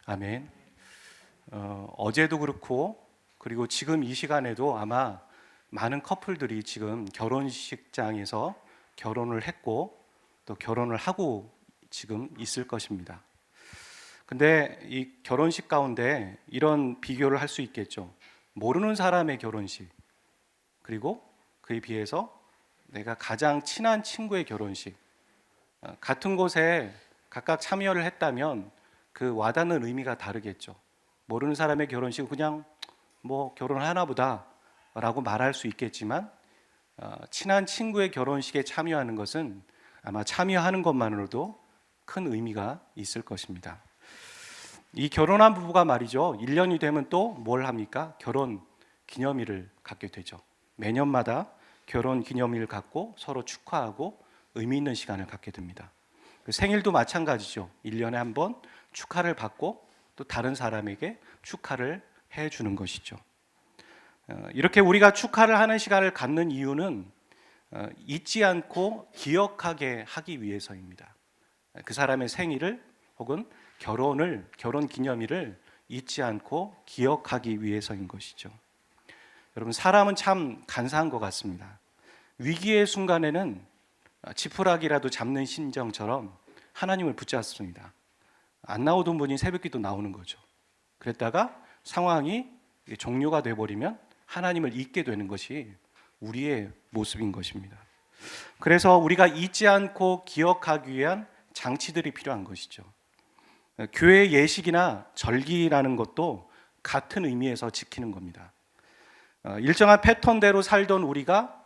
아멘. 어제도 그렇고 그리고 지금 이 시간에도 아마 많은 커플들이 지금 결혼식장에서 결혼을 했고 또 결혼을 하고 지금 있을 것입니다. 근데 이 결혼식 가운데 이런 비교를 할 수 있겠죠. 모르는 사람의 결혼식, 그리고 그에 비해서 내가 가장 친한 친구의 결혼식, 같은 곳에 각각 참여를 했다면 그 와닿는 의미가 다르겠죠. 모르는 사람의 결혼식은 그냥 뭐 결혼하나 보다 라고 말할 수 있겠지만, 친한 친구의 결혼식에 참여하는 것은 아마 참여하는 것만으로도 큰 의미가 있을 것입니다. 이 결혼한 부부가 말이죠, 1년이 되면 또 뭘 합니까? 결혼 기념일을 갖게 되죠. 매년마다 결혼 기념일을 갖고 서로 축하하고 의미 있는 시간을 갖게 됩니다. 생일도 마찬가지죠. 1년에 한 번 축하를 받고 또 다른 사람에게 축하를 해주는 것이죠. 이렇게 우리가 축하를 하는 시간을 갖는 이유는 잊지 않고 기억하게 하기 위해서입니다. 그 사람의 생일을 혹은 결혼 기념일을 잊지 않고 기억하기 위해서인 것이죠. 여러분, 사람은 참 간사한 것 같습니다. 위기의 순간에는 지푸라기라도 잡는 심정처럼 하나님을 붙잡습니다. 안 나오던 분이 새벽기도 나오는 거죠. 그랬다가 상황이 종료가 돼버리면 하나님을 잊게 되는 것이 우리의 모습인 것입니다. 그래서 우리가 잊지 않고 기억하기 위한 장치들이 필요한 것이죠. 교회 예식이나 절기라는 것도 같은 의미에서 지키는 겁니다. 일정한 패턴대로 살던 우리가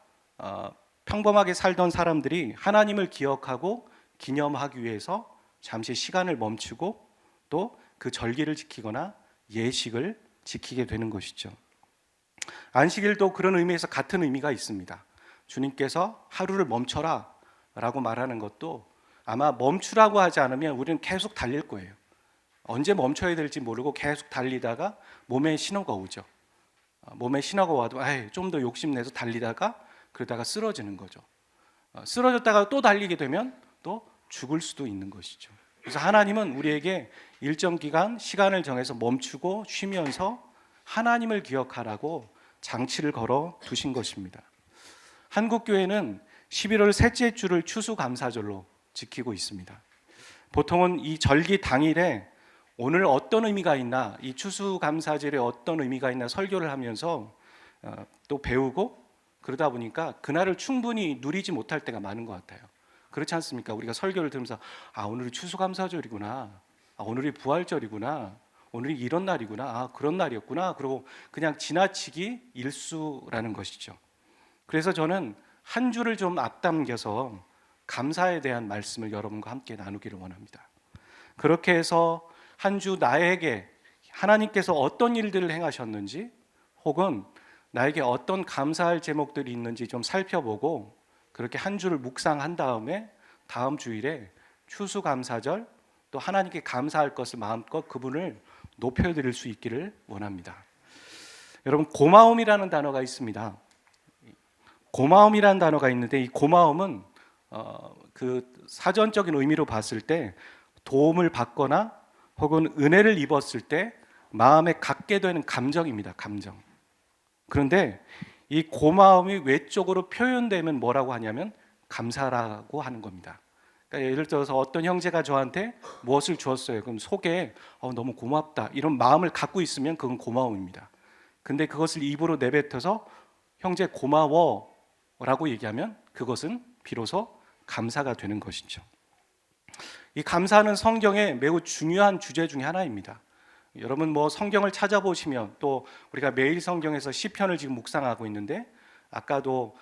평범하게 살던 사람들이 하나님을 기억하고 기념하기 위해서 잠시 시간을 멈추고 또 그 절기를 지키거나 예식을 지키게 되는 것이죠. 안식일도 그런 의미에서 같은 의미가 있습니다. 주님께서 하루를 멈춰라 라고 말하는 것도 아마 멈추라고 하지 않으면 우리는 계속 달릴 거예요. 언제 멈춰야 될지 모르고 계속 달리다가 몸에 신호가 오죠. 몸에 신호가 와도 좀 더 욕심내서 달리다가 그러다가 쓰러지는 거죠. 쓰러졌다가 또 달리게 되면 또 죽을 수도 있는 것이죠. 그래서 하나님은 우리에게 일정 기간 시간을 정해서 멈추고 쉬면서 하나님을 기억하라고 장치를 걸어 두신 것입니다. 한국교회는 11월 셋째 주를 추수감사절로 지키고 있습니다. 보통은 이 절기 당일에 오늘 어떤 의미가 있나, 이 추수감사절에 어떤 의미가 있나 설교를 하면서 또 배우고 그러다 보니까 그날을 충분히 누리지 못할 때가 많은 것 같아요. 그렇지 않습니까? 우리가 설교를 들으면서 오늘이 추수감사절이구나, 오늘이 부활절이구나, 오늘이 이런 날이구나, 그런 날이었구나, 그러고 그냥 지나치기 일수라는 것이죠. 그래서 저는 한 주를 좀 앞당겨서 감사에 대한 말씀을 여러분과 함께 나누기를 원합니다. 그렇게 해서 한 주 나에게 하나님께서 어떤 일들을 행하셨는지, 혹은 나에게 어떤 감사할 제목들이 있는지 좀 살펴보고 그렇게 한 주를 묵상한 다음에 다음 주일에 추수감사절, 또 하나님께 감사할 것을 마음껏 그분을 높여드릴 수 있기를 원합니다. 여러분, 고마움이라는 단어가 있습니다. 고마움이라는 단어가 있는데 이 고마움은 그 사전적인 의미로 봤을 때 도움을 받거나 혹은 은혜를 입었을 때 마음에 갖게 되는 감정입니다. 감정. 그런데 이 고마움이 외적으로 표현되면 뭐라고 하냐면 감사라고 하는 겁니다. 그러니까 예를 들어서 어떤 형제가 저한테 무엇을 주었어요. 그럼 속에 너무 고맙다 이런 마음을 갖고 있으면 그건 고마움입니다. 근데 그것을 입으로 내뱉어서 형제 고마워 라고 얘기하면 그것은 비로소 감사가 되는 것이죠. 이 감사는 성경의 매우 중요한 주제 중에 하나입니다. 여러분 뭐 성경을 찾아보시면, 또 우리가 매일 성경에서 시편을 지금 묵상하고 있는데 아까도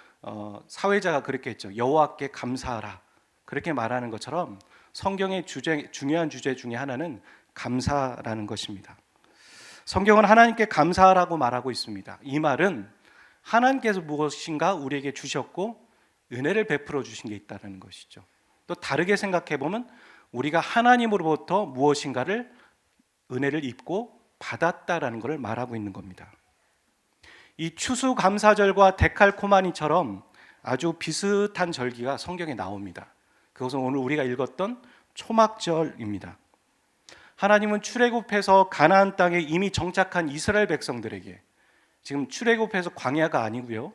사회자가 그렇게 했죠. 여호와께 감사하라 그렇게 말하는 것처럼 성경의 중요한 주제 중에 하나는 감사라는 것입니다. 성경은 하나님께 감사하라고 말하고 있습니다. 이 말은 하나님께서 무엇인가 우리에게 주셨고 은혜를 베풀어 주신 게 있다는 것이죠. 또 다르게 생각해 보면 우리가 하나님으로부터 무엇인가를 은혜를 입고 받았다라는 것을 말하고 있는 겁니다. 이 추수감사절과 데칼코마니처럼 아주 비슷한 절기가 성경에 나옵니다. 그것은 오늘 우리가 읽었던 초막절입니다. 하나님은 출애굽해서 가나안 땅에 이미 정착한 이스라엘 백성들에게, 지금 출애굽해서 광야가 아니고요,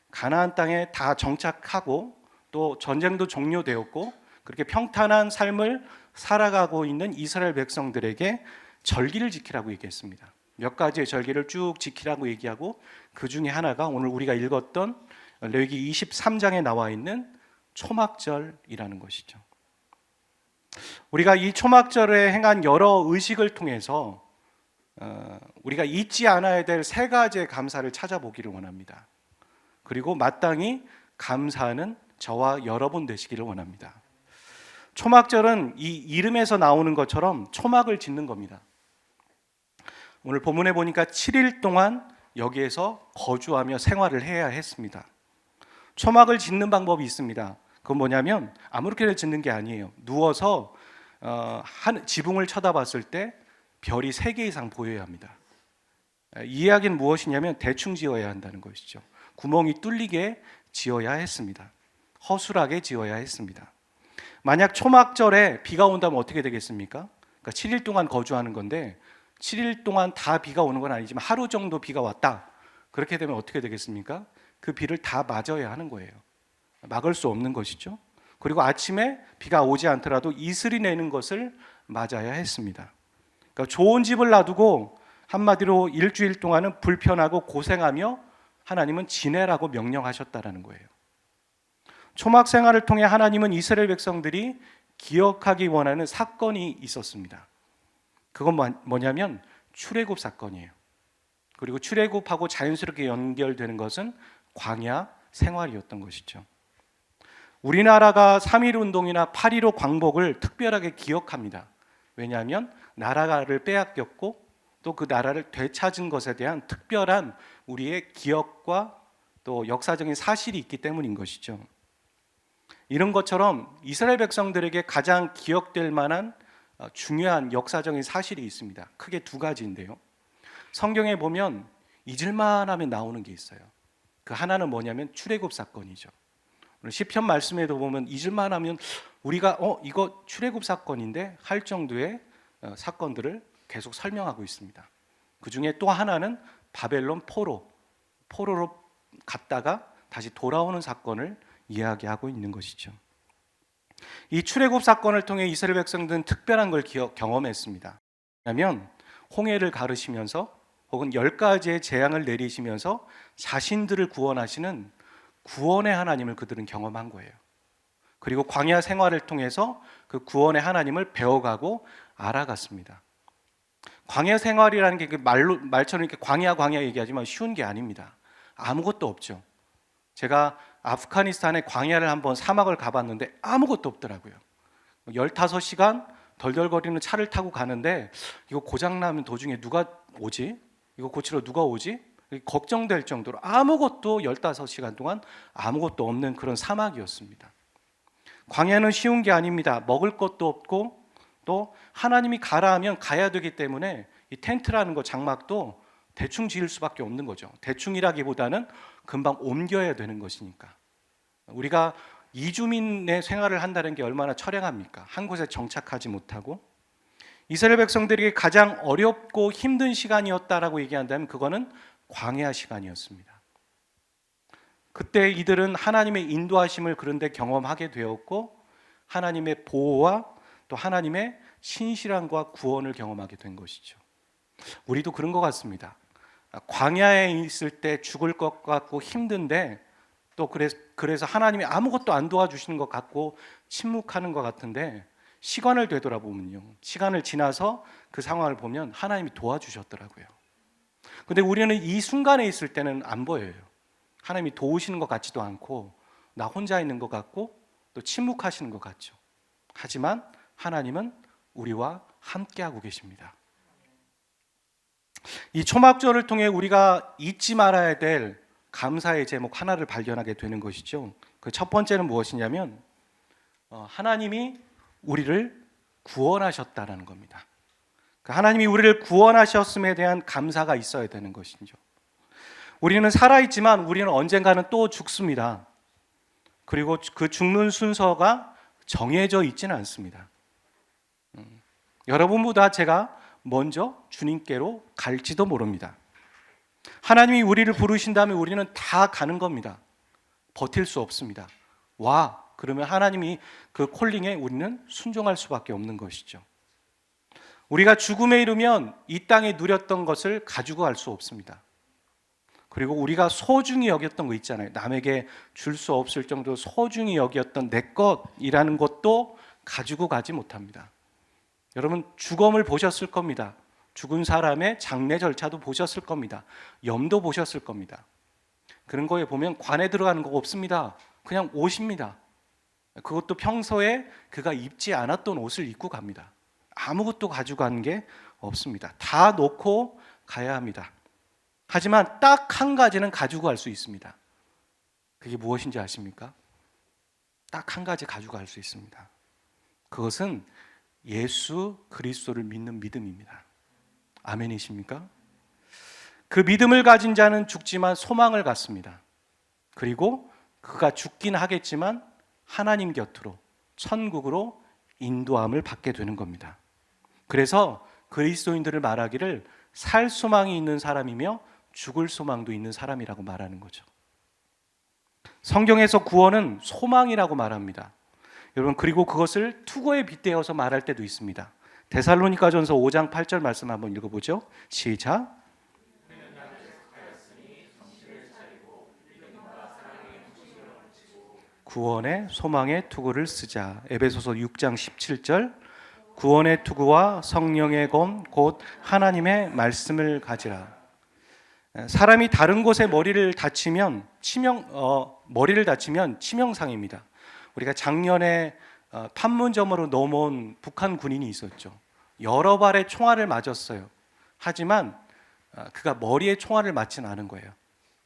가나안 땅에 다 정착하고 또 전쟁도 종료되었고 그렇게 평탄한 삶을 살아가고 있는 이스라엘 백성들에게 절기를 지키라고 얘기했습니다. 몇 가지의 절기를 쭉 지키라고 얘기하고 그 중에 하나가 오늘 우리가 읽었던 레위기 23장에 나와 있는 초막절이라는 것이죠. 우리가 이 초막절에 행한 여러 의식을 통해서 우리가 잊지 않아야 될 세 가지의 감사를 찾아보기를 원합니다. 그리고 마땅히 감사하는 저와 여러분 되시기를 원합니다. 초막절은 이 이름에서 나오는 것처럼 초막을 짓는 겁니다. 오늘 본문에 보니까 7일 동안 여기에서 거주하며 생활을 해야 했습니다. 초막을 짓는 방법이 있습니다. 그건 뭐냐면 아무렇게나 짓는 게 아니에요. 누워서 지붕을 쳐다봤을 때 별이 3개 이상 보여야 합니다. 이 이야기는 무엇이냐면 대충 지어야 한다는 것이죠. 구멍이 뚫리게 지어야 했습니다. 허술하게 지어야 했습니다. 만약 초막절에 비가 온다면 어떻게 되겠습니까? 그러니까 7일 동안 거주하는 건데 7일 동안 다 비가 오는 건 아니지만 하루 정도 비가 왔다. 그렇게 되면 어떻게 되겠습니까? 그 비를 다 맞아야 하는 거예요. 막을 수 없는 것이죠. 그리고 아침에 비가 오지 않더라도 이슬이 내는 것을 맞아야 했습니다. 그러니까 좋은 집을 놔두고 한마디로 일주일 동안은 불편하고 고생하며 하나님은 지내라고 명령하셨다라는 거예요. 초막 생활을 통해 하나님은 이스라엘 백성들이 기억하기 원하는 사건이 있었습니다. 그건 뭐냐면 출애굽 사건이에요. 그리고 출애굽하고 자연스럽게 연결되는 것은 광야 생활이었던 것이죠. 우리나라가 3.1 운동이나 8.15 광복을 특별하게 기억합니다. 왜냐하면 나라를 빼앗겼고 또 그 나라를 되찾은 것에 대한 특별한 우리의 기억과 또 역사적인 사실이 있기 때문인 것이죠. 이런 것처럼 이스라엘 백성들에게 가장 기억될 만한 중요한 역사적인 사실이 있습니다. 크게 2가지인데요. 성경에 보면 잊을만 하면 나오는 게 있어요. 그 하나는 뭐냐면 출애굽 사건이죠. 시편 말씀에도 보면 잊을만 하면 우리가 이거 출애굽 사건인데 할 정도의 사건들을 계속 설명하고 있습니다. 그 중에 또 하나는 바벨론 포로로 갔다가 다시 돌아오는 사건을 이야기하고 있는 것이죠. 이 출애굽 사건을 통해 이스라엘 백성들은 특별한 걸 경험했습니다. 왜냐하면 홍해를 가르시면서 혹은 10가지의 재앙을 내리시면서 자신들을 구원하시는 구원의 하나님을 그들은 경험한 거예요. 그리고 광야 생활을 통해서 그 구원의 하나님을 배워가고 알아갔습니다. 광야 생활이라는 게 말처럼 이렇게 광야 얘기하지만 쉬운 게 아닙니다. 아무것도 없죠. 제가 아프가니스탄의 광야를 한번 사막을 가봤는데 아무것도 없더라고요. 15시간 덜덜거리는 차를 타고 가는데 이거 고장나면 도중에 누가 오지? 이거 고치러 누가 오지? 걱정될 정도로 아무것도 15시간 동안 아무것도 없는 그런 사막이었습니다. 광야는 쉬운 게 아닙니다. 먹을 것도 없고 또 하나님이 가라 하면 가야 되기 때문에 이 텐트라는 거 장막도 대충 지을 수밖에 없는 거죠. 대충이라기보다는 금방 옮겨야 되는 것이니까. 우리가 이주민의 생활을 한다는 게 얼마나 처량합니까? 한 곳에 정착하지 못하고. 이스라엘 백성들에게 가장 어렵고 힘든 시간이었다라고 얘기한다면 그거는 광야 시간이었습니다. 그때 이들은 하나님의 인도하심을 그런데 경험하게 되었고 하나님의 보호와 또 하나님의 신실함과 구원을 경험하게 된 것이죠. 우리도 그런 것 같습니다. 광야에 있을 때 죽을 것 같고 힘든데 또 그래서 하나님이 아무것도 안 도와주시는 것 같고 침묵하는 것 같은데 시간을 되돌아보면요, 시간을 지나서 그 상황을 보면 하나님이 도와주셨더라고요. 근데 우리는 이 순간에 있을 때는 안 보여요. 하나님이 도우시는 것 같지도 않고 나 혼자 있는 것 같고 또 침묵하시는 것 같죠. 하지만 하나님은 우리와 함께하고 계십니다. 이 초막절을 통해 우리가 잊지 말아야 될 감사의 제목 하나를 발견하게 되는 것이죠. 그 첫 번째는 무엇이냐면 하나님이 우리를 구원하셨다라는 겁니다. 하나님이 우리를 구원하셨음에 대한 감사가 있어야 되는 것이죠. 우리는 살아있지만 우리는 언젠가는 또 죽습니다. 그리고 그 죽는 순서가 정해져 있지는 않습니다. 여러분보다 제가 먼저 주님께로 갈지도 모릅니다. 하나님이 우리를 부르신다면 우리는 다 가는 겁니다. 버틸 수 없습니다. 와, 그러면 하나님이 그 콜링에 우리는 순종할 수밖에 없는 것이죠. 우리가 죽음에 이르면 이 땅에 누렸던 것을 가지고 갈 수 없습니다. 그리고 우리가 소중히 여겼던 거 있잖아요. 남에게 줄 수 없을 정도로 소중히 여겼던 내 것이라는 것도 가지고 가지 못합니다. 여러분, 주검을 보셨을 겁니다. 죽은 사람의 장례 절차도 보셨을 겁니다. 염도 보셨을 겁니다. 그런 거에 보면 관에 들어가는 거 없습니다. 그냥 옷입니다. 그것도 평소에 그가 입지 않았던 옷을 입고 갑니다. 아무것도 가져간 게 없습니다. 다 놓고 가야 합니다. 하지만 딱 한 가지는 가지고 갈 수 있습니다. 그게 무엇인지 아십니까? 딱 한 가지 가지고 갈 수 있습니다. 그것은 예수 그리스도를 믿는 믿음입니다. 아멘이십니까? 그 믿음을 가진 자는 죽지만 소망을 갖습니다. 그리고 그가 죽긴 하겠지만 하나님 곁으로, 천국으로 인도함을 받게 되는 겁니다. 그래서 그리스도인들을 말하기를 살 소망이 있는 사람이며 죽을 소망도 있는 사람이라고 말하는 거죠. 성경에서 구원은 소망이라고 말합니다. 여러분, 그리고 그것을 투고에 빗대어서 말할 때도 있습니다. 데살로니가전서 5장 8절 말씀 한번 읽어보죠. 시작. 구원의 소망의 투구를 쓰자. 에베소서 6장 17절. 구원의 투구와 성령의 검 곧 하나님의 말씀을 가지라. 사람이 다른 곳에 머리를 다치면 치명상입니다. 우리가 작년에 판문점으로 넘어온 북한 군인이 있었죠. 여러 발의 총알을 맞았어요. 하지만 그가 머리에 총알을 맞지는 않은 거예요.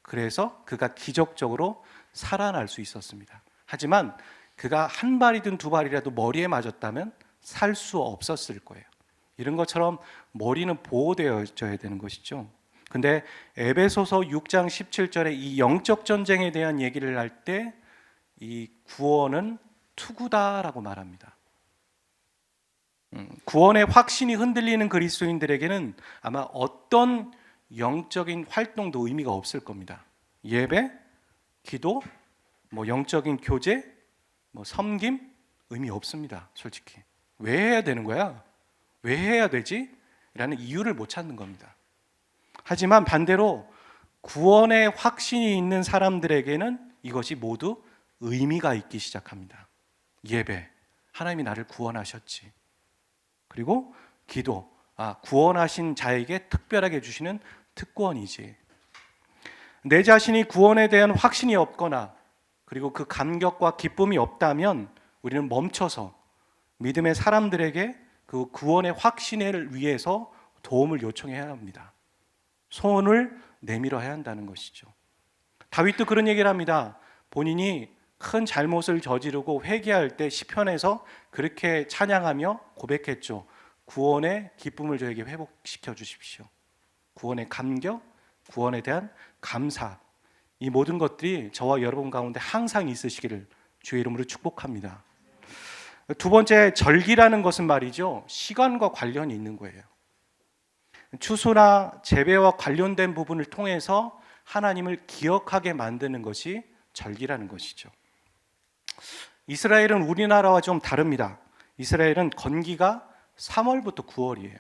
그래서 그가 기적적으로 살아날 수 있었습니다. 하지만 그가 한 발이든 두 발이라도 머리에 맞았다면 살 수 없었을 거예요. 이런 것처럼 머리는 보호되어져야 되는 것이죠. 근데 에베소서 6장 17절에 이 영적 전쟁에 대한 얘기를 할 때 이 구원은 투구다라고 말합니다. 구원의 확신이 흔들리는 그리스도인들에게는 아마 어떤 영적인 활동도 의미가 없을 겁니다. 예배, 기도, 영적인 교제, 섬김 의미 없습니다. 솔직히 왜 해야 되는 거야? 왜 해야 되지? 라는 이유를 못 찾는 겁니다. 하지만 반대로 구원의 확신이 있는 사람들에게는 이것이 모두 의미가 있기 시작합니다. 예배, 하나님이 나를 구원하셨지. 그리고 기도, 구원하신 자에게 특별하게 주시는 특권이지. 내 자신이 구원에 대한 확신이 없거나 그리고 그 감격과 기쁨이 없다면 우리는 멈춰서 믿음의 사람들에게 그 구원의 확신을 위해서 도움을 요청해야 합니다. 소원을 내밀어야 한다는 것이죠. 다윗도 그런 얘기를 합니다. 본인이 큰 잘못을 저지르고 회개할 때 시편에서 그렇게 찬양하며 고백했죠. 구원의 기쁨을 저에게 회복시켜 주십시오. 구원의 감격, 구원에 대한 감사, 이 모든 것들이 저와 여러분 가운데 항상 있으시기를 주의 이름으로 축복합니다. 두 번째, 절기라는 것은 말이죠, 시간과 관련이 있는 거예요. 추수나 재배와 관련된 부분을 통해서 하나님을 기억하게 만드는 것이 절기라는 것이죠. 이스라엘은 우리나라와 좀 다릅니다. 이스라엘은 건기가 3월부터 9월이에요.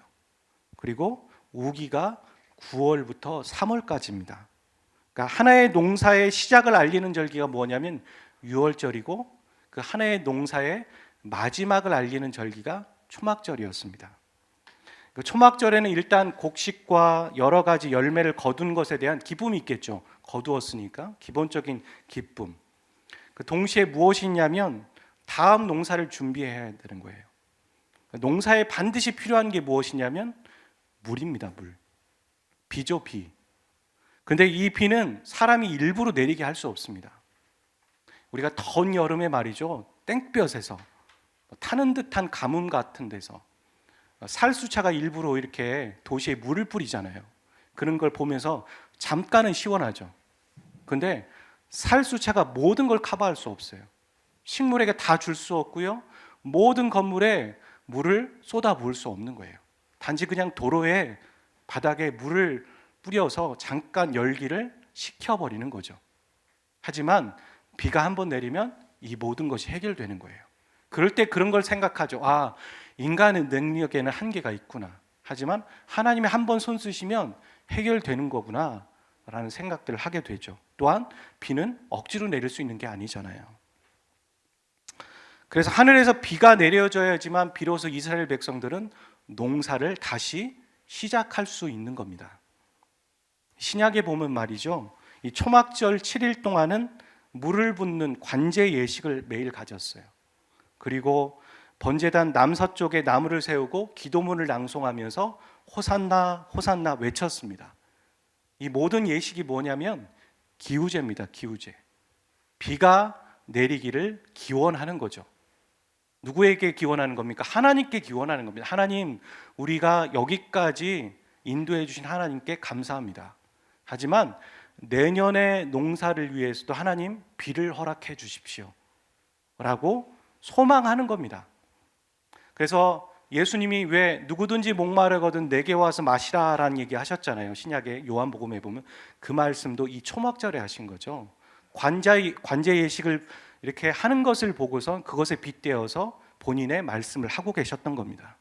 그리고 우기가 9월부터 3월까지입니다. 그러니까 하나의 농사의 시작을 알리는 절기가 뭐냐면 6월절이고 그 하나의 농사의 마지막을 알리는 절기가 초막절이었습니다. 그 초막절에는 일단 곡식과 여러 가지 열매를 거둔 것에 대한 기쁨이 있겠죠. 거두었으니까 기본적인 기쁨. 그 동시에 무엇이 있냐면 다음 농사를 준비해야 되는 거예요. 농사에 반드시 필요한 게 무엇이냐면 물입니다. 물. 비죠, 비. 근데 이 비는 사람이 일부러 내리게 할 수 없습니다. 우리가 더운 여름에 말이죠, 땡볕에서 타는 듯한 가뭄 같은 데서 살수차가 일부러 이렇게 도시에 물을 뿌리잖아요. 그런 걸 보면서 잠깐은 시원하죠. 근데 살수차가 모든 걸 커버할 수 없어요. 식물에게 다 줄 수 없고요. 모든 건물에 물을 쏟아 부을 수 없는 거예요. 단지 그냥 도로에 바닥에 물을 뿌려서 잠깐 열기를 식혀버리는 거죠. 하지만 비가 한번 내리면 이 모든 것이 해결되는 거예요. 그럴 때 그런 걸 생각하죠. 아, 인간의 능력에는 한계가 있구나. 하지만 하나님이 한번 손 쓰시면 해결되는 거구나 라는 생각들을 하게 되죠. 또한 비는 억지로 내릴 수 있는 게 아니잖아요. 그래서 하늘에서 비가 내려져야지만 비로소 이스라엘 백성들은 농사를 다시 시작할 수 있는 겁니다. 신약에 보면 말이죠, 이 초막절 7일 동안은 물을 붓는 관제 예식을 매일 가졌어요. 그리고 번제단 남서쪽에 나무를 세우고 기도문을 낭송하면서 호산나 호산나 외쳤습니다. 이 모든 예식이 뭐냐면 기우제입니다. 기우제. 비가 내리기를 기원하는 거죠. 누구에게 기원하는 겁니까? 하나님께 기원하는 겁니다. 하나님, 우리가 여기까지 인도해 주신 하나님께 감사합니다. 하지만 내년의 농사를 위해서도 하나님 비를 허락해 주십시오 라고 소망하는 겁니다. 그래서 예수님이 왜 누구든지 목마르거든 내게 와서 마시라 라는 얘기 하셨잖아요. 신약의 요한복음에 보면 그 말씀도 이 초막절에 하신 거죠. 관제 예식을 이렇게 하는 것을 보고서 그것에 빗대어서 본인의 말씀을 하고 계셨던 겁니다.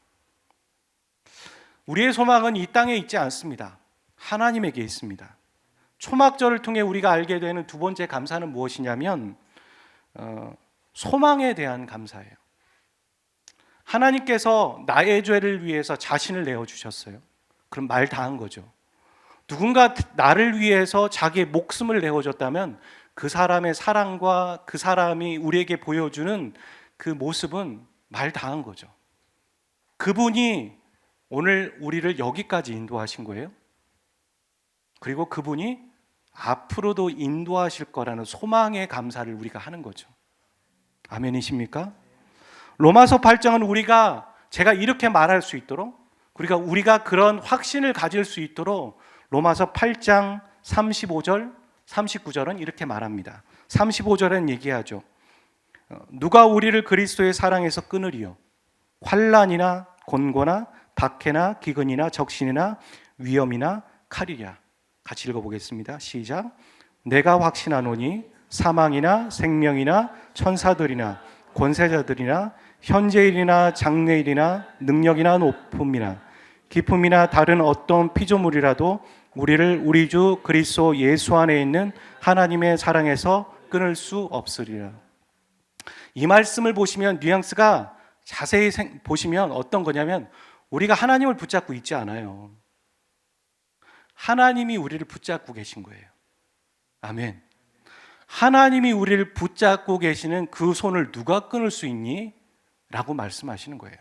우리의 소망은 이 땅에 있지 않습니다. 하나님에게 있습니다. 초막절을 통해 우리가 알게 되는 두 번째 감사는 무엇이냐면 소망에 대한 감사예요. 하나님께서 나의 죄를 위해서 자신을 내어주셨어요. 그럼 말 다 한 거죠. 누군가 나를 위해서 자기의 목숨을 내어줬다면 그 사람의 사랑과 그 사람이 우리에게 보여주는 그 모습은 말 다 한 거죠. 그분이 오늘 우리를 여기까지 인도하신 거예요. 그리고 그분이 앞으로도 인도하실 거라는 소망의 감사를 우리가 하는 거죠. 아멘이십니까? 로마서 8장은 제가 이렇게 말할 수 있도록 우리가 그런 확신을 가질 수 있도록 로마서 8장 35절 39절은 이렇게 말합니다. 35절은 얘기하죠. 누가 우리를 그리스도의 사랑에서 끊으리요? 환난이나 곤고나 박해나 기근이나 적신이나 위험이나 칼이랴. 같이 읽어보겠습니다. 시작. 내가 확신하노니 사망이나 생명이나 천사들이나 권세자들이나 현재일이나 장래일이나 능력이나 높음이나 기쁨이나 다른 어떤 피조물이라도 우리를 우리 주 그리스도 예수 안에 있는 하나님의 사랑에서 끊을 수 없으리라. 이 말씀을 보시면 뉘앙스가 자세히 보시면 어떤 거냐면 우리가 하나님을 붙잡고 있지 않아요. 하나님이 우리를 붙잡고 계신 거예요. 아멘. 하나님이 우리를 붙잡고 계시는 그 손을 누가 끊을 수 있니? 라고 말씀하시는 거예요.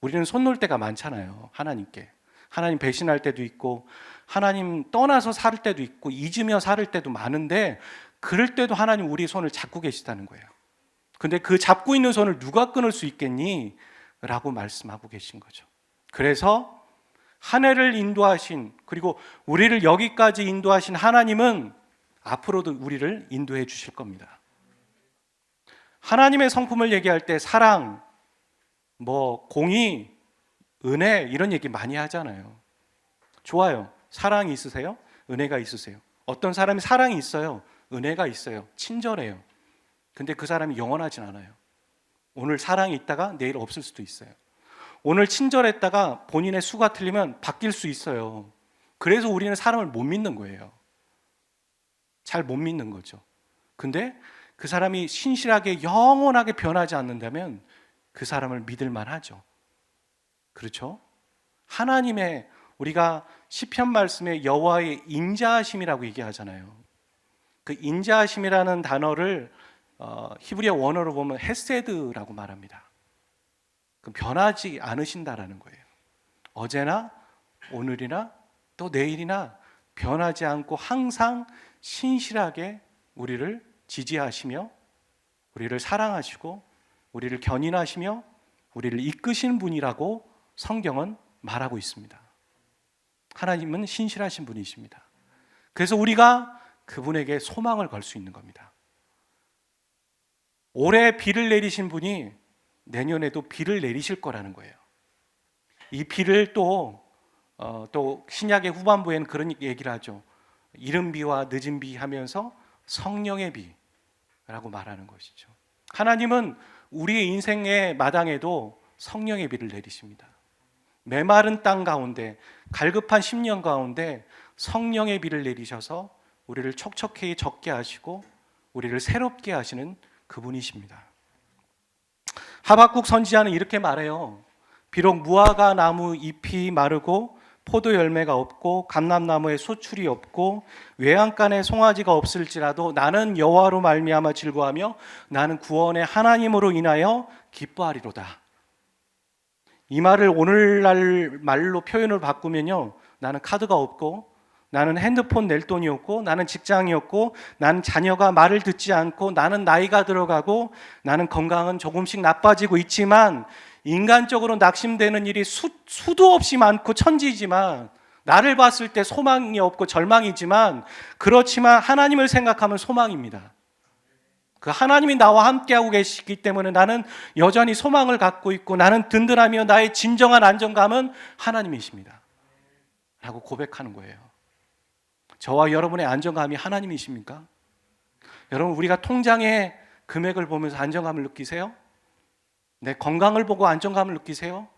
우리는 손 놓을 때가 많잖아요. 하나님께. 하나님 배신할 때도 있고 하나님 떠나서 살 때도 있고 잊으며 살 때도 많은데 그럴 때도 하나님 우리 손을 잡고 계시다는 거예요. 근데 그 잡고 있는 손을 누가 끊을 수 있겠니? 라고 말씀하고 계신 거죠. 그래서 한 해를 인도하신 그리고 우리를 여기까지 인도하신 하나님은 앞으로도 우리를 인도해 주실 겁니다. 하나님의 성품을 얘기할 때 사랑, 공의, 은혜 이런 얘기 많이 하잖아요. 좋아요. 사랑이 있으세요? 은혜가 있으세요? 어떤 사람이 사랑이 있어요. 은혜가 있어요. 친절해요. 근데 그 사람이 영원하진 않아요. 오늘 사랑이 있다가 내일 없을 수도 있어요. 오늘 친절했다가 본인의 수가 틀리면 바뀔 수 있어요. 그래서 우리는 사람을 못 믿는 거예요. 잘 못 믿는 거죠. 근데 그 사람이 신실하게 영원하게 변하지 않는다면 그 사람을 믿을 만하죠. 그렇죠? 하나님의 우리가 시편 말씀에 여호와의 인자하심이라고 얘기하잖아요. 그 인자하심이라는 단어를 히브리어 원어로 보면 헤세드라고 말합니다. 변하지 않으신다라는 거예요. 어제나 오늘이나 또 내일이나 변하지 않고 항상 신실하게 우리를 지지하시며 우리를 사랑하시고 우리를 견인하시며 우리를 이끄시는 분이라고 성경은 말하고 있습니다. 하나님은 신실하신 분이십니다. 그래서 우리가 그분에게 소망을 걸 수 있는 겁니다. 올해 비를 내리신 분이 내년에도 비를 내리실 거라는 거예요. 이 비를 또 신약의 후반부에는 그런 얘기를 하죠. 이른 비와 늦은 비 하면서 성령의 비라고 말하는 것이죠. 하나님은 우리의 인생의 마당에도 성령의 비를 내리십니다. 메마른 땅 가운데, 갈급한 10년 가운데 성령의 비를 내리셔서 우리를 촉촉히 젖게 하시고 우리를 새롭게 하시는 그분이십니다. 하박국 선지자는 이렇게 말해요. 비록 무화과 나무 잎이 마르고 포도 열매가 없고 감람나무에 소출이 없고 외양간에 송아지가 없을지라도 나는 여호와로 말미암아 즐거하며 나는 구원의 하나님으로 인하여 기뻐하리로다. 이 말을 오늘날 말로 표현을 바꾸면요, 나는 카드가 없고 나는 핸드폰 낼 돈이 없고 나는 직장이 없고 나는 자녀가 말을 듣지 않고 나는 나이가 들어가고 나는 건강은 조금씩 나빠지고 있지만 인간적으로 낙심되는 일이 수도 없이 많고 천지이지만 나를 봤을 때 소망이 없고 절망이지만 그렇지만 하나님을 생각하면 소망입니다. 그 하나님이 나와 함께하고 계시기 때문에 나는 여전히 소망을 갖고 있고 나는 든든하며 나의 진정한 안정감은 하나님이십니다 라고 고백하는 거예요. 저와 여러분의 안정감이 하나님이십니까? 여러분, 우리가 통장의 금액을 보면서 안정감을 느끼세요? 내 건강을 보고 안정감을 느끼세요?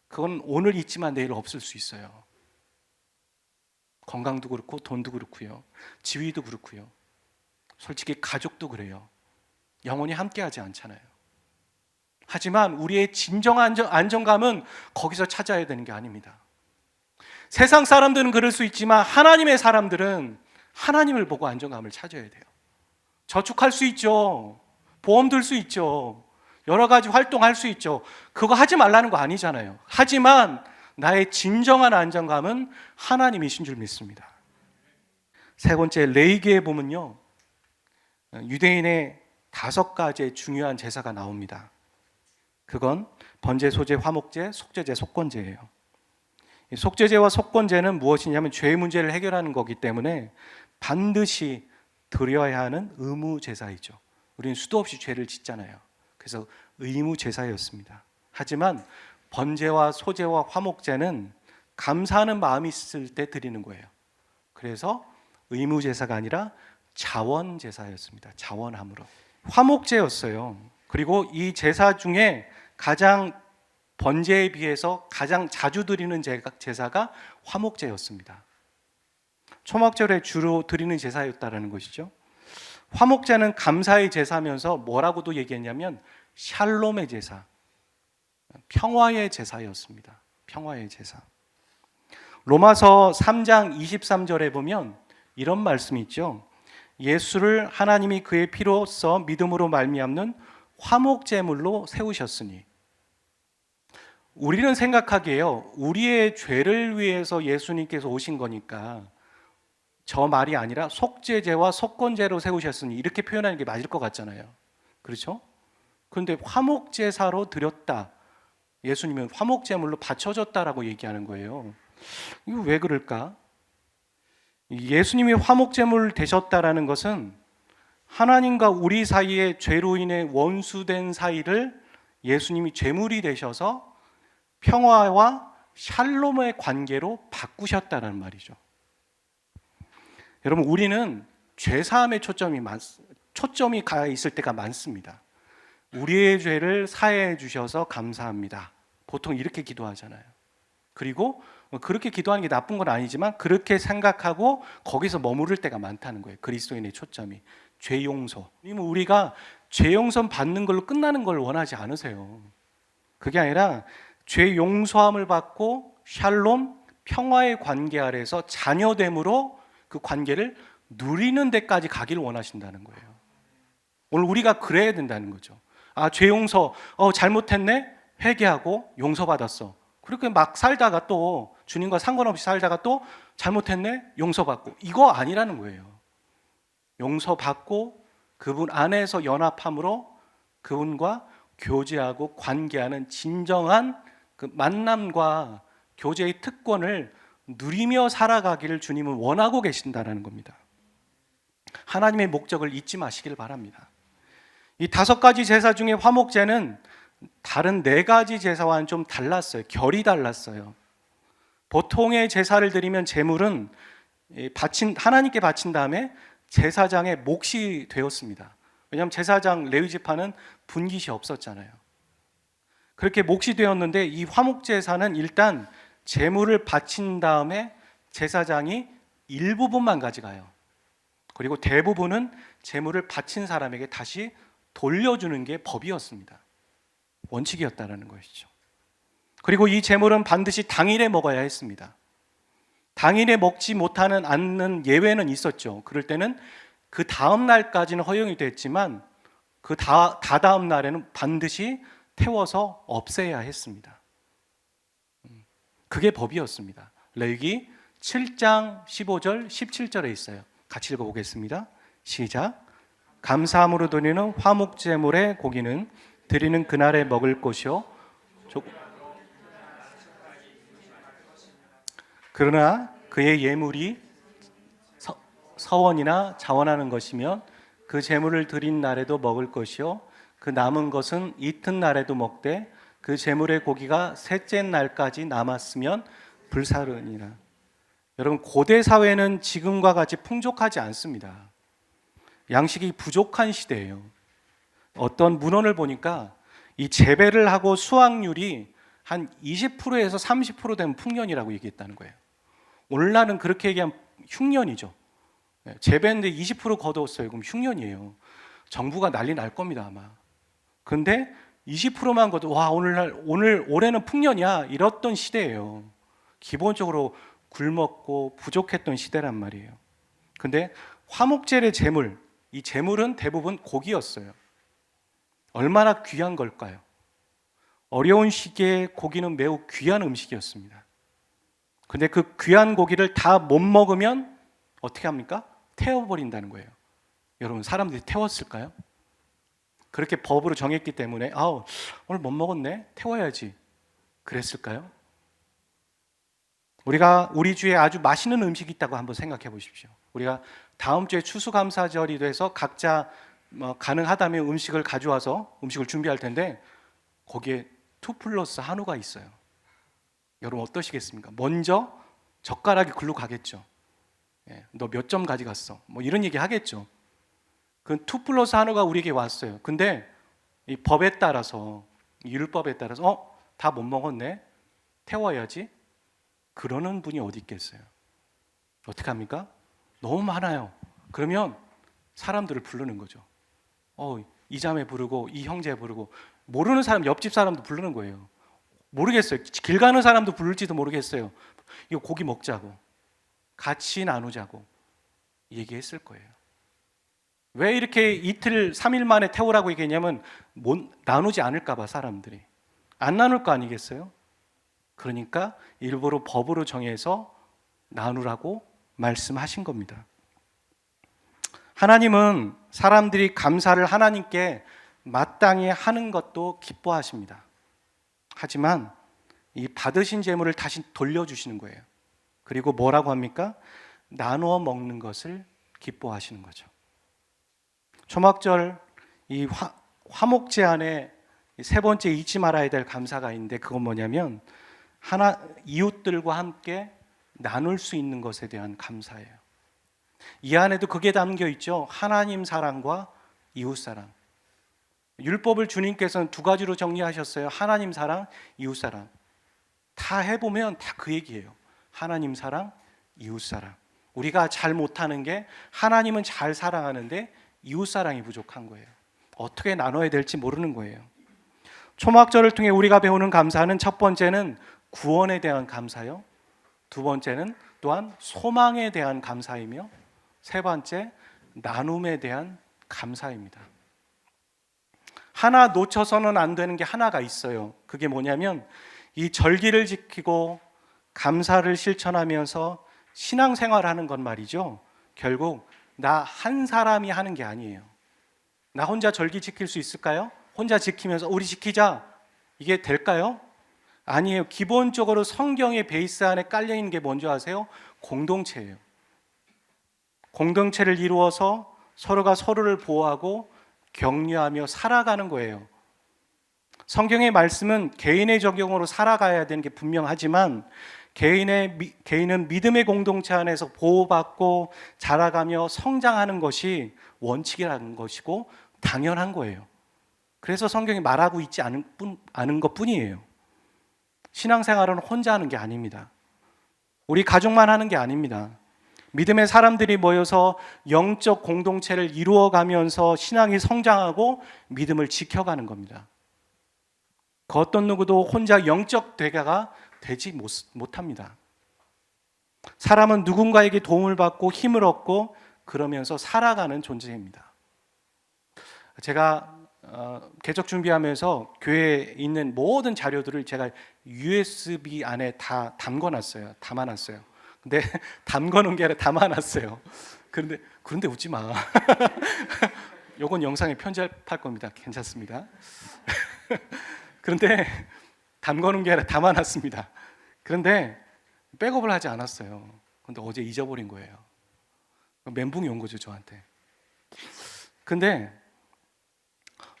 그건 오늘 있지만 내일 없을 수 있어요. 건강도 그렇고 돈도 그렇고요, 지위도 그렇고요, 솔직히 가족도 그래요. 영원히 함께하지 않잖아요. 하지만 우리의 진정한 안정감은 거기서 찾아야 되는 게 아닙니다. 세상 사람들은 그럴 수 있지만 하나님의 사람들은 하나님을 보고 안정감을 찾아야 돼요. 저축할 수 있죠. 보험 들 수 있죠. 여러 가지 활동할 수 있죠. 그거 하지 말라는 거 아니잖아요. 하지만 나의 진정한 안정감은 하나님이신 줄 믿습니다. 세 번째, 레위기에 보면요, 유대인의 5가지의 중요한 제사가 나옵니다. 그건 번제, 소제, 화목제, 속죄제, 속건제예요. 속죄제와 속건제는 무엇이냐면 죄 문제를 해결하는 거기 때문에 반드시 드려야 하는 의무 제사이죠. 우리는 수도 없이 죄를 짓잖아요. 그래서 의무 제사였습니다. 하지만 번제와 소제와 화목제는 감사하는 마음이 있을 때 드리는 거예요. 그래서 의무 제사가 아니라 자원 제사였습니다. 자원함으로. 화목제였어요. 그리고 이 제사 중에 가장 번제에 비해서 가장 자주 드리는 제사가 화목제였습니다. 초막절에 주로 드리는 제사였다라는 것이죠. 화목제는 감사의 제사면서 뭐라고도 얘기했냐면 샬롬의 제사, 평화의 제사였습니다. 평화의 제사. 로마서 3장 23절에 보면 이런 말씀이 있죠. 예수를 하나님이 그의 피로써 믿음으로 말미암는 화목제물로 세우셨으니. 우리는 생각하기에요, 우리의 죄를 위해서 예수님께서 오신 거니까 저 말이 아니라 속죄제와 속건제로 세우셨으니 이렇게 표현하는 게 맞을 것 같잖아요. 그렇죠? 그런데 화목제사로 드렸다, 예수님은 화목제물로 바쳐졌다라고 얘기하는 거예요. 이거 왜 그럴까? 예수님이 화목제물 되셨다라는 것은 하나님과 우리 사이에 죄로 인해 원수된 사이를 예수님이 제물이 되셔서 평화와 샬롬의 관계로 바꾸셨다는 말이죠. 여러분, 우리는 죄사함에 초점이 가 있을 때가 많습니다. 우리의 죄를 사해해 주셔서 감사합니다. 보통 이렇게 기도하잖아요. 그리고 그렇게 기도하는 게 나쁜 건 아니지만 그렇게 생각하고 거기서 머무를 때가 많다는 거예요. 그리스도인의 초점이 죄 용서. 우리가 죄 용서 받는 걸로 끝나는 걸 원하지 않으세요. 그게 아니라 죄 용서함을 받고 샬롬, 평화의 관계 아래서 자녀됨으로 그 관계를 누리는 데까지 가기를 원하신다는 거예요. 오늘 우리가 그래야 된다는 거죠. 아, 죄 용서, 잘못했네? 회개하고 용서받았어. 그렇게 막 살다가 또 주님과 상관없이 살다가 또 잘못했네? 용서받고. 이거 아니라는 거예요. 용서받고 그분 안에서 연합함으로 그분과 교제하고 관계하는 진정한 그 만남과 교제의 특권을 누리며 살아가기를 주님은 원하고 계신다는 겁니다. 하나님의 목적을 잊지 마시길 바랍니다. 이 5가지 제사 중에 화목제는 다른 네 가지 제사와는 좀 달랐어요. 결이 달랐어요. 보통의 제사를 드리면 제물은 하나님께 바친 다음에 제사장의 몫이 되었습니다. 왜냐하면 제사장 레위 지파는 분깃이 없었잖아요. 그렇게 몫이 되었는데 이 화목 제사는 일단 제물을 바친 다음에 제사장이 일부분만 가져가요. 그리고 대부분은 제물을 바친 사람에게 다시 돌려주는 게 법이었습니다. 원칙이었다는 것이죠. 그리고 이 제물은 반드시 당일에 먹어야 했습니다. 당일에 먹지 못하는 않는 예외는 있었죠. 그럴 때는 그 다음 날까지는 허용이 됐지만 그 다다음 날에는 반드시 태워서 없애야 했습니다. 그게 법이었습니다. 레위기 7장 15절 17절에 있어요. 같이 읽어보겠습니다. 시작. 감사함으로 드리는 화목제물의 고기는 드리는 그날에 먹을 것이요 그러나 그의 예물이 서원이나 자원하는 것이면 그 제물을 드린 날에도 먹을 것이요 그 남은 것은 이튿날에도 먹되 그 제물의 고기가 셋째 날까지 남았으면 불사르니라. 여러분, 고대 사회는 지금과 같이 풍족하지 않습니다. 양식이 부족한 시대예요. 어떤 문헌을 보니까 이 재배를 하고 수확률이 한 20%에서 30% 되면 풍년이라고 얘기했다는 거예요. 오늘날은 그렇게 얘기하면 흉년이죠. 재배했는데 20% 거뒀어요. 그럼 흉년이에요. 정부가 난리 날 겁니다, 아마. 근데 20%만 거둬, 와, 올해는 풍년이야. 이랬던 시대예요. 기본적으로 굶었고 부족했던 시대란 말이에요. 근데 화목제의 제물, 이 제물은 대부분 고기였어요. 얼마나 귀한 걸까요? 어려운 시기에 고기는 매우 귀한 음식이었습니다. 근데 그 귀한 고기를 다 못 먹으면 어떻게 합니까? 태워버린다는 거예요. 여러분, 사람들이 태웠을까요? 그렇게 법으로 정했기 때문에 오늘 못 먹었네? 태워야지. 그랬을까요? 우리가 우리 주에 아주 맛있는 음식이 있다고 한번 생각해 보십시오. 우리가 다음 주에 추수감사절이 돼서 각자 가능하다면 음식을 가져와서 음식을 준비할 텐데 거기에 2+1 한우가 있어요. 여러분 어떠시겠습니까? 먼저 젓가락이 글로 가겠죠. 너 몇 점 가져갔어? 뭐 이런 얘기 하겠죠. 그 2+1 한우가 우리에게 왔어요. 근데 이 법에 따라서, 율법에 따라서 다 못 먹었네? 태워야지. 그러는 분이 어디 있겠어요? 어떻게 합니까? 너무 많아요. 그러면 사람들을 부르는 거죠. 이 자매 부르고 이 형제 부르고 모르는 사람, 옆집 사람도 부르는 거예요. 모르겠어요. 길 가는 사람도 부를지도 모르겠어요. 이거 고기 먹자고, 같이 나누자고 얘기했을 거예요. 왜 이렇게 이틀, 3일 만에 태우라고 얘기했냐면 나누지 않을까 봐 사람들이. 안 나눌 거 아니겠어요? 그러니까 일부러 법으로 정해서 나누라고 말씀하신 겁니다. 하나님은 사람들이 감사를 하나님께 마땅히 하는 것도 기뻐하십니다. 하지만 이 받으신 재물을 다시 돌려주시는 거예요. 그리고 뭐라고 합니까? 나누어 먹는 것을 기뻐하시는 거죠. 초막절 이 화목제 안에 세 번째 잊지 말아야 될 감사가 있는데 그건 뭐냐면 이웃들과 함께 나눌 수 있는 것에 대한 감사예요. 이 안에도 그게 담겨 있죠. 하나님 사랑과 이웃 사랑. 율법을 주님께서는 두 가지로 정리하셨어요. 하나님 사랑, 이웃 사랑. 다 해보면 다 그 얘기예요. 하나님 사랑, 이웃 사랑. 우리가 잘 못하는 게 하나님은 잘 사랑하는데 이웃 사랑이 부족한 거예요. 어떻게 나눠야 될지 모르는 거예요. 초막절을 통해 우리가 배우는 감사는 첫 번째는 구원에 대한 감사요. 두 번째는 또한 소망에 대한 감사이며 세 번째 나눔에 대한 감사입니다. 하나 놓쳐서는 안 되는 게 하나가 있어요. 그게 뭐냐면 이 절기를 지키고 감사를 실천하면서 신앙생활하는 건 말이죠. 결국 나 한 사람이 하는 게 아니에요. 나 혼자 절기 지킬 수 있을까요? 혼자 지키면서 우리 지키자. 이게 될까요? 아니에요. 기본적으로 성경의 베이스 안에 깔려 있는 게 뭔지 아세요? 공동체예요. 공동체를 이루어서 서로가 서로를 보호하고 격려하며 살아가는 거예요. 성경의 말씀은 개인의 적용으로 살아가야 되는 게 분명하지만 개인은 믿음의 공동체 안에서 보호받고 자라가며 성장하는 것이 원칙이라는 것이고 당연한 거예요. 그래서 성경이 말하고 있지 않은 것뿐이에요. 신앙생활은 혼자 하는 게 아닙니다. 우리 가족만 하는 게 아닙니다. 믿음의 사람들이 모여서 영적 공동체를 이루어가면서 신앙이 성장하고 믿음을 지켜가는 겁니다. 그 어떤 누구도 혼자 영적 대가가 되지 못합니다. 사람은 누군가에게 도움을 받고 힘을 얻고 그러면서 살아가는 존재입니다. 제가 개척 준비하면서 교회에 있는 모든 자료들을 제가 USB 안에 다 담궈놨어요. 담아놨어요. 근데 담궈놓은 게 아니라 담아놨어요. 그런데 웃지 마. 요건 영상에 편집할 겁니다. 괜찮습니다. 그런데 담궈놓은 게 아니라 담아놨습니다. 그런데 백업을 하지 않았어요. 그런데 어제 잊어버린 거예요. 멘붕이 온 거죠, 저한테. 근데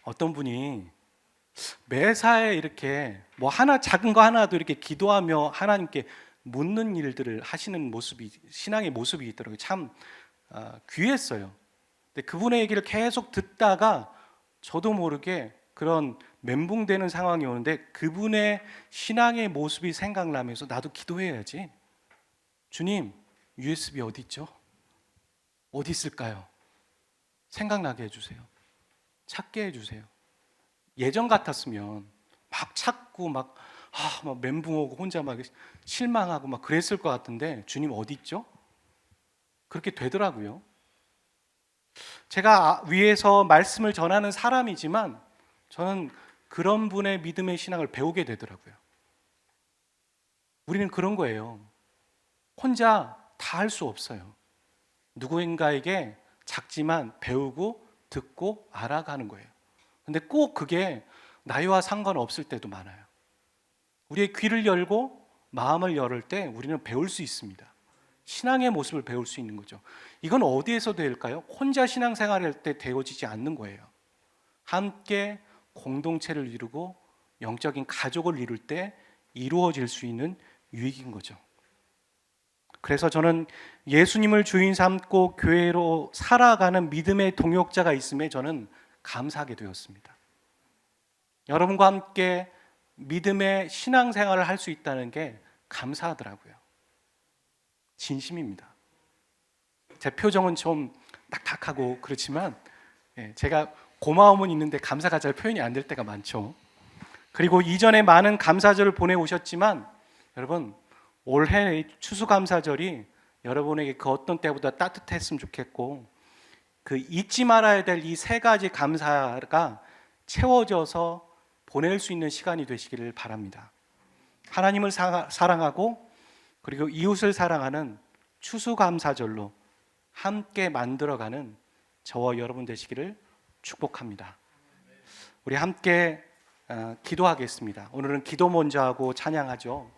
어떤 분이 매사에 이렇게 뭐 하나 작은 거 하나도 이렇게 기도하며 하나님께 묻는 일들을 하시는 모습이, 신앙의 모습이 있더라고요. 참 귀했어요. 근데 그분의 얘기를 계속 듣다가 저도 모르게 그런 멘붕되는 상황이 오는데 그분의 신앙의 모습이 생각나면서 나도 기도해야지. 주님, USB 어디 있죠? 어디 있을까요? 생각나게 해주세요. 찾게 해주세요. 예전 같았으면 막 찾고 막 멘붕 오고 혼자 막 실망하고 막 그랬을 것 같은데 주님 어디 있죠? 그렇게 되더라고요. 제가 위에서 말씀을 전하는 사람이지만 저는 그런 분의 믿음의 신앙을 배우게 되더라고요. 우리는 그런 거예요. 혼자 다 할 수 없어요. 누구인가에게 작지만 배우고 듣고 알아가는 거예요. 근데 꼭 그게 나이와 상관없을 때도 많아요. 우리의 귀를 열고 마음을 열을 때 우리는 배울 수 있습니다. 신앙의 모습을 배울 수 있는 거죠. 이건 어디에서 될까요? 혼자 신앙생활할 때 되어지지 않는 거예요. 함께 공동체를 이루고 영적인 가족을 이룰 때 이루어질 수 있는 유익인 거죠. 그래서 저는 예수님을 주인 삼고 교회로 살아가는 믿음의 동역자가 있음에 저는 감사하게 되었습니다. 여러분과 함께 믿음의 신앙생활을 할 수 있다는 게 감사하더라고요. 진심입니다. 제 표정은 좀 딱딱하고 그렇지만 제가 고마움은 있는데 감사가 잘 표현이 안 될 때가 많죠. 그리고 이전에 많은 감사절을 보내오셨지만 여러분 올해 추수감사절이 여러분에게 그 어떤 때보다 따뜻했으면 좋겠고 그 잊지 말아야 될 이 세 가지 감사가 채워져서 보낼 수 있는 시간이 되시기를 바랍니다. 하나님을 사랑하고 그리고 이웃을 사랑하는 추수감사절로 함께 만들어가는 저와 여러분 되시기를 축복합니다. 우리 함께 기도하겠습니다. 오늘은 기도 먼저 하고 찬양하죠.